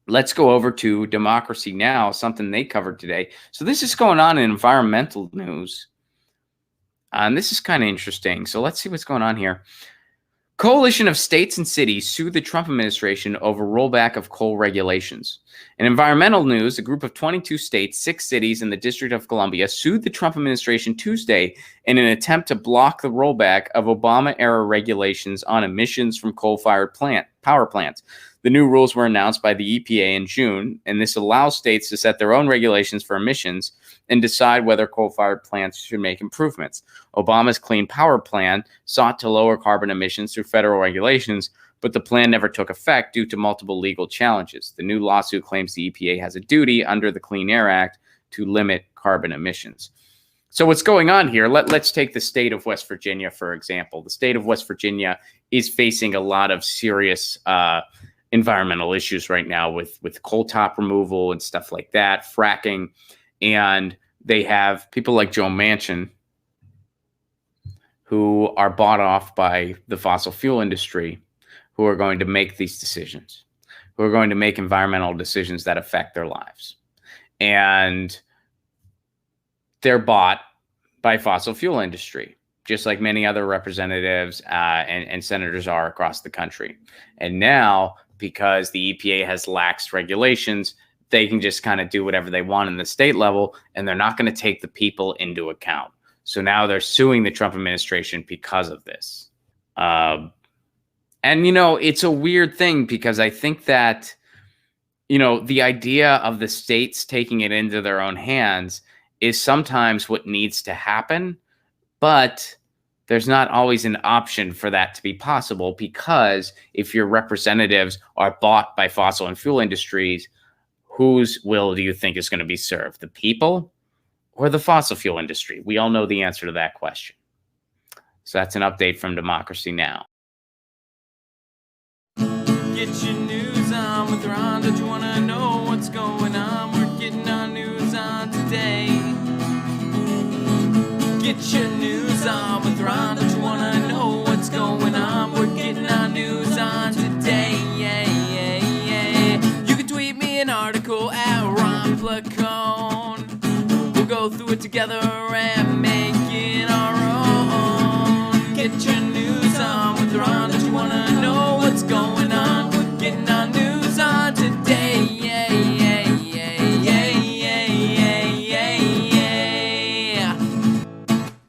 let's go over to Democracy Now!, something they covered today. So this is going on in environmental news. And this is kind of interesting. So let's see what's going on here. Coalition of states and cities sued the Trump administration over rollback of coal regulations. In environmental news, a group of 22 states, 6 cities, and the District of Columbia sued the Trump administration Tuesday in an attempt to block the rollback of Obama-era regulations on emissions from coal-fired power plants. The new rules were announced by the EPA in June, and this allows states to set their own regulations for emissions and decide whether coal-fired plants should make improvements. Obama's Clean Power Plan sought to lower carbon emissions through federal regulations, but the plan never took effect due to multiple legal challenges. The new lawsuit claims the EPA has a duty under the Clean Air Act to limit carbon emissions. So what's going on here, let's take the state of West Virginia, for example. The state of West Virginia is facing a lot of serious environmental issues right now with coal top removal and stuff like that, fracking. And they have people like Joe Manchin who are bought off by the fossil fuel industry, who are going to make these decisions, who are going to make environmental decisions that affect their lives. And they're bought by fossil fuel industry, just like many other representatives and senators are across the country. And now, because the EPA has laxed regulations, they can just kind of do whatever they want in the state level, and they're not going to take the people into account. So now they're suing the Trump administration because of this. And, it's a weird thing because I think that, the idea of the states taking it into their own hands is sometimes what needs to happen, but there's not always an option for that to be possible, because if your representatives are bought by fossil and fuel industries, whose will do you think is going to be served? The people or the fossil fuel industry? We all know the answer to that question. So that's an update from Democracy Now! Get your news on with Ron. Don't you want to know what's going on? We're getting our news on today. Get your news on with Ron. Don't you want to know what's going on? We're getting our news on today. You can tweet me an article at Ron Placone. We'll go through it together and make it our own. Get your